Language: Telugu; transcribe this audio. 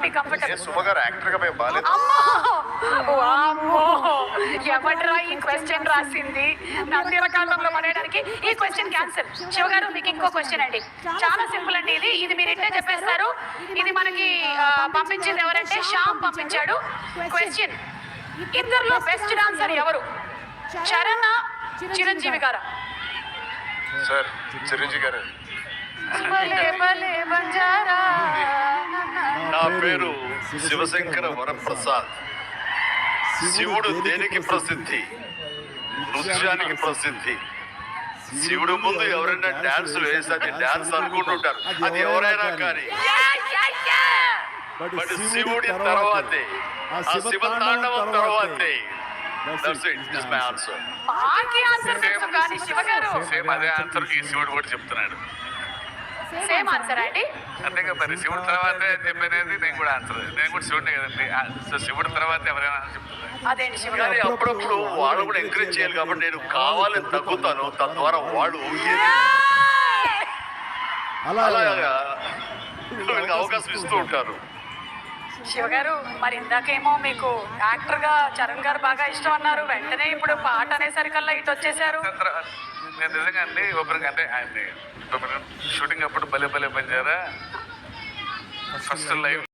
మీ కంఫర్టబుల్. సుమ గారు యాక్టర్ గా మేము బాలేదు. ఎవడ్రా ఈ క్వశ్చన్ రాసింది నంది రకాలంలో పడేయడానికి? ఈ క్వశ్చన్ క్యాన్సిల్. శివ గారు మీకు ఇంకో క్వశ్చన్ అండి, చాలా సింపుల్ అండి. ఇది మీరు ఇట్టే చెప్పేస్తారు. ఇది మనకి పంపించింది ఎవరంటే శ్యామ్ పంపించాడు. క్వశ్చన్, ఇద్దరులో బెస్ట్ డాన్సర్ ఎవరు? చరణ్, చిరంజీవి గారా? సార్ చిరంజీవి గారు. నా పేరు శివశంకర వరప్రసాద్. శివుడు దేనికి ప్రసిద్ధి? నృత్యానికి ప్రసిద్ధి. శివుడు ముందు ఎవరైనా డాన్స్ వేస్తే అది డాన్స్ అనుకుంటుంటారు, అది ఎవరైనా కానీ. బట్ శివుడి తర్వాతే, ఆ శివ తాండవం తర్వాతే. That's it. This is my answer. ఆకి ఆన్సర్ తెలుసు కానీ శివ గారు సేమ్ అదే ఆన్సర్ ఈ శివుడు కూడా చెప్తున్నాడు. సేమ్ ఆన్సర్ అండి. అంతేగా మరి శివుడి తర్వాతే చెప్పనేది నేను కూడా ఆన్సర్. నేను కూడా శివుడిని కదండి. సో శివుడి తర్వాత ఎవరైనా చెప్తున్నారు. అదేంటి శివ గారు, అప్పుడప్పుడు వాళ్ళు కూడా ఎంకరేజ్ చేయాలి కాబట్టి నేను కావాలని తగ్గుతాను. తద్వారా వాళ్ళు అలాగా అవకాశం ఇస్తూ ఉంటారు. శివ గారు మరి ఇందాకేమో మీకు యాక్టర్ గా చరణ్ గారు బాగా ఇష్టం అన్నారు, వెంటనే ఇప్పుడు పాట అనేసరికల్లా ఇటు వచ్చేసారు. నేను నిజంగా అండి ఒకరికి అంటే ఆయన షూటింగ్ అప్పుడు భలే భలే పనిచేయరా ఫస్ట్ లైవ్